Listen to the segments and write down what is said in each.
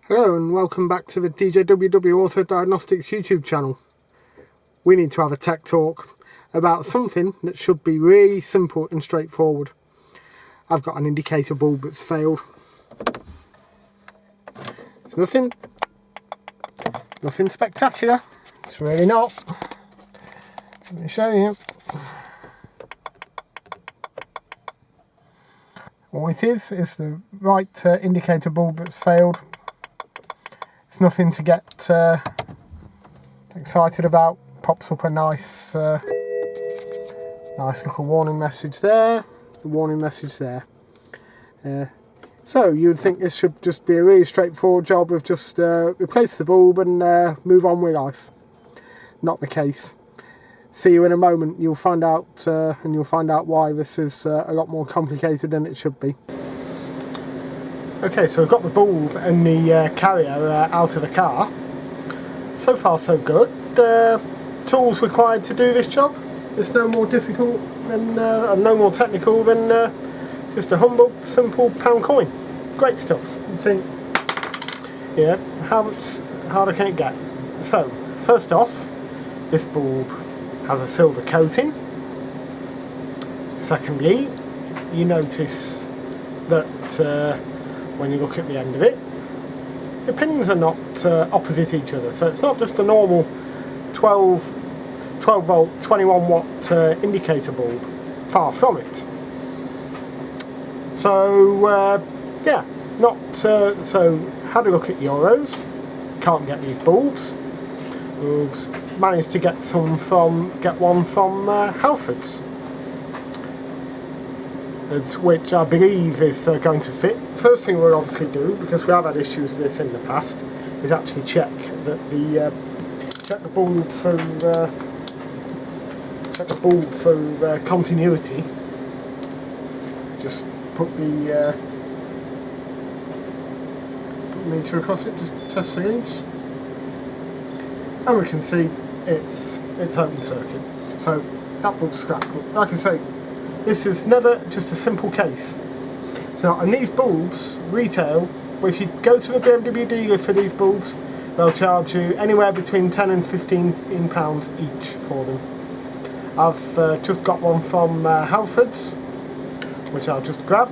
Hello and welcome back to the DJWW Auto Diagnostics YouTube channel. We need to have a tech talk about something that should be really simple and straightforward. I've got an indicator bulb that's failed. It's nothing spectacular. It's really not. Let me show you. All it is the right indicator bulb that's failed. It's nothing to get excited about. Pops up a nice little warning message there, a warning message there. So you would think this should just be a really straightforward job of just replace the bulb and move on with life. Not the case. See you in a moment. You'll find out, and you'll find out why this is a lot more complicated than it should be. Okay, so we've got the bulb and the carrier out of the car. So far so good. Tools required to do this job. It's no more difficult than, and no more technical than just a humble, simple pound coin. Great stuff. You think, yeah, how much harder can it get? So, first off, this bulb has a silver coating. Secondly, you notice that when you look at the end of it, the pins are not opposite each other, so it's not just a normal 12 volt 21 watt indicator bulb. Far from it. So yeah, not so had a look at Euros, can't get these bulbs. Managed to get one from Halfords, which I believe is going to fit. First thing we'll obviously do, because we have had issues with this in the past, is actually check that check the bulb for continuity. Just put the meter across it, just test the leads, and we can see it's open circuit. So that bulb's scrapped. But like I say, this is never just a simple case. So, and these bulbs retail, well, if you go to the BMW dealer for these bulbs, they'll charge you anywhere between £10 and £15 each for them. I've just got one from Halfords, which I'll just grab.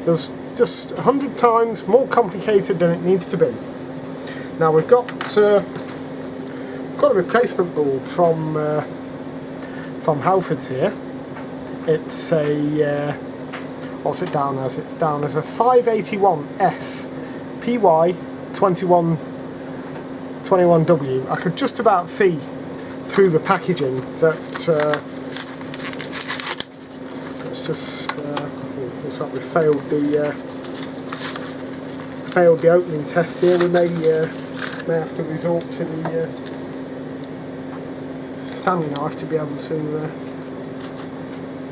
It's just 100 times more complicated than it needs to be. Now we've got a replacement bulb from Halfords here. It's a what's it down as? It's down as a 581S PY21W. I could just about see through the packaging that it's just looks like we failed the opening test here. We may have to resort to the Stanley knife to be able to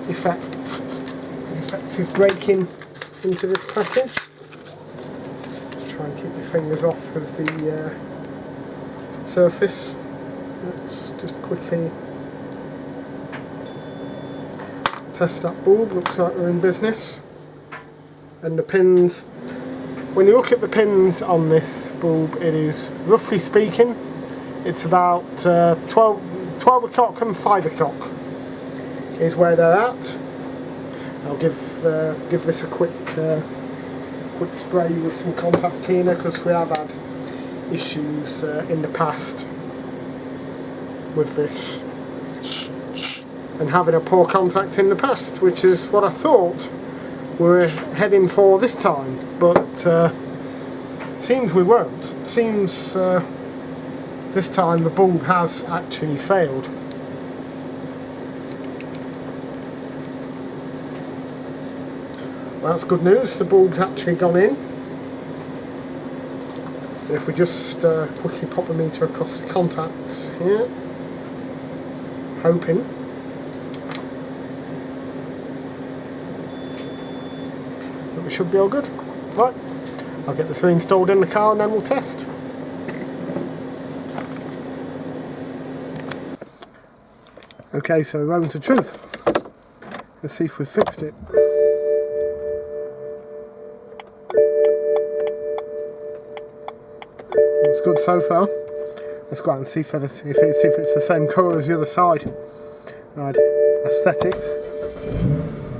effective breaking into this package. Just try and keep your fingers off of the surface. Let's just quickly test that bulb. Looks like we're in business. And the pins, when you look at the pins on this bulb, it is, roughly speaking, it's about 12 o'clock and 5 o'clock is where they're at. I'll give this a quick spray with some contact cleaner, because we have had issues in the past with this, and having a poor contact in the past, which is what I thought we were heading for this time, but seems we weren't. Seems this time the bulb has actually failed. Well, that's good news, the bulb's actually gone in. And if we just quickly pop the meter across the contacts here, hoping that we should be all good. Right, I'll get this reinstalled in the car and then we'll test. Okay, so moment of truth. Let's see if we've fixed it. good so far. Let's go out and see if it's the same colour as the other side. Right, aesthetics.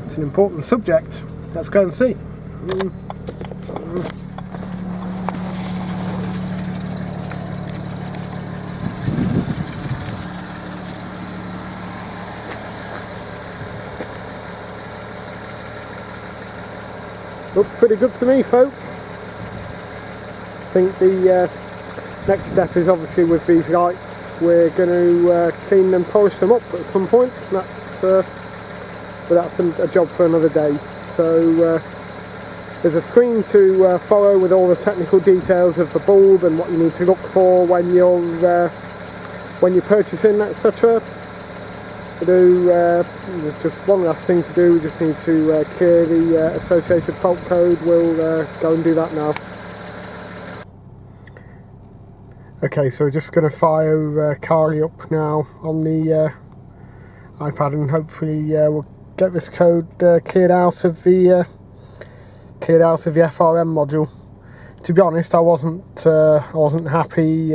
It's an important subject. Let's go and see. Looks pretty good to me, folks. I think the next step is obviously with these lights, we're going to clean and polish them up at some point. That's a job for another day. So there's a screen to follow with all the technical details of the bulb and what you need to look for when you're purchasing, etc. There's just one last thing to do. We just need to clear the associated fault code. We'll go and do that now. Okay, so we're just going to fire Carly up now on the iPad, and hopefully we'll get this code cleared out of the FRM module. To be honest, I wasn't happy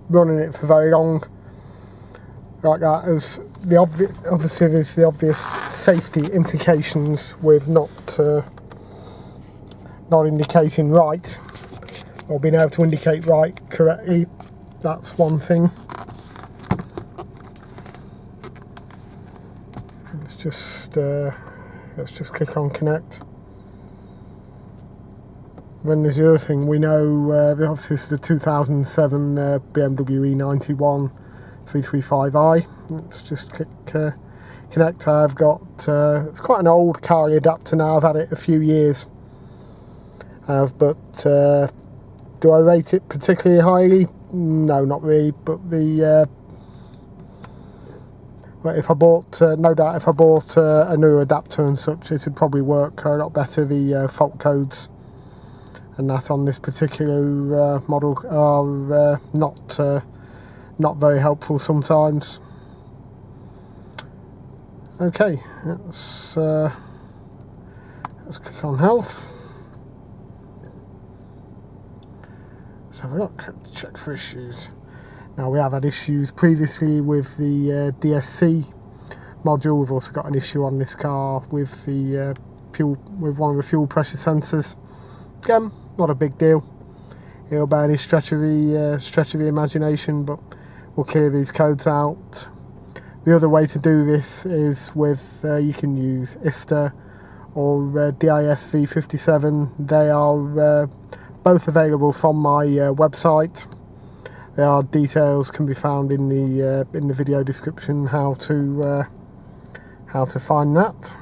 running it for very long like that, as obviously there's the obvious safety implications with not indicating right, or being able to indicate right correctly. That's one thing. Let's just click on connect. Then there's the other thing. We know obviously this is a 2007 BMW E91 335i. Let's just click connect. I've got it's quite an old Carly adapter now. I've had it a few years. But do I rate it particularly highly? No, not really. But if I bought, no doubt, if I bought a new adapter and such, it would probably work a lot better. The fault codes and that on this particular model are not very helpful sometimes. Okay, let's click on health. Let's have a look, check for issues. Now, we have had issues previously with the DSC module. We've also got an issue on this car with the one of the fuel pressure sensors. Again, not a big deal. It'll by any stretch of the imagination, but we'll clear these codes out. The other way to do this is with you can use ISTA or DIS V57. They are both available from my website. There are details can be found in the video description how to find that.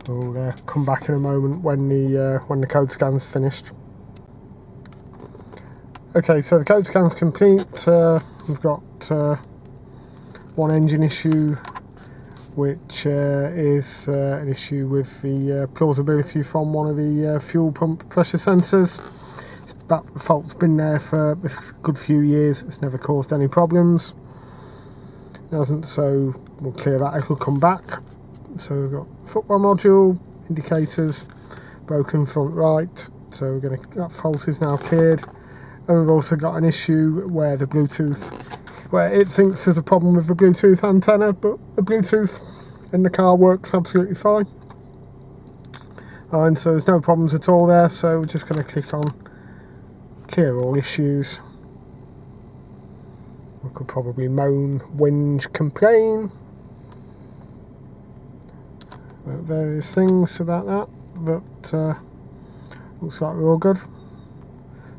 We'll come back in a moment when the code scan's finished. Okay, so the code scan's complete. We've got one engine issue, which is an issue with the plausibility from one of the fuel pump pressure sensors. That fault's been there for a good few years. It's never caused any problems. It hasn't, so we'll clear that. It'll come back. So we've got footwell module, indicators, broken front right. So that fault is now cleared. And we've also got an issue where where it thinks there's a problem with the Bluetooth antenna, but the Bluetooth in the car works absolutely fine. And so there's no problems at all there. So we're just going to click on clear all issues. We could probably moan, whinge, complain about various things about that, but looks like we're all good.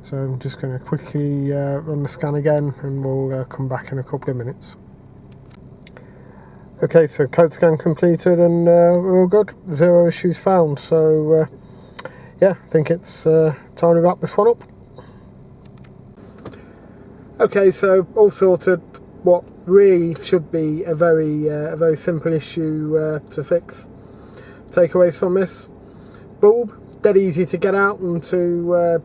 So I'm just going to quickly run the scan again, and we'll come back in a couple of minutes. Okay, so code scan completed, and we're all good. 0 issues found. So yeah, I think it's time to wrap this one up. Okay, so all sorted. What really should be a very simple issue to fix. Takeaways from this: bulb, dead easy to get out and to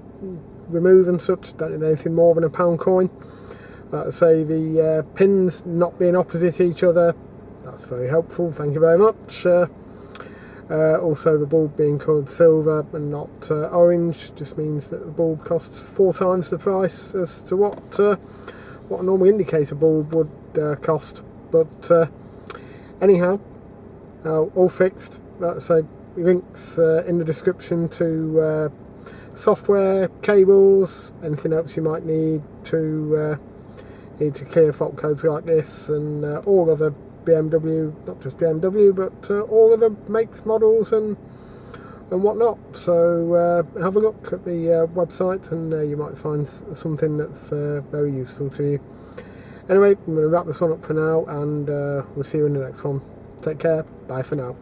remove and such. Don't need anything more than a pound coin. Like I say, the pins not being opposite each other, that's very helpful. Thank you very much. Also, the bulb being coloured silver and not orange just means that the bulb costs 4 times the price as to what a normal indicator bulb would cost. But anyhow, all fixed. Like I say, links in the description to software, cables, anything else you might need to clear fault codes like this, and all other BMW, not just BMW, but all other makes, models, and whatnot. So have a look at the website, and you might find something that's very useful to you. Anyway, I'm going to wrap this one up for now, and we'll see you in the next one. Take care. Bye for now.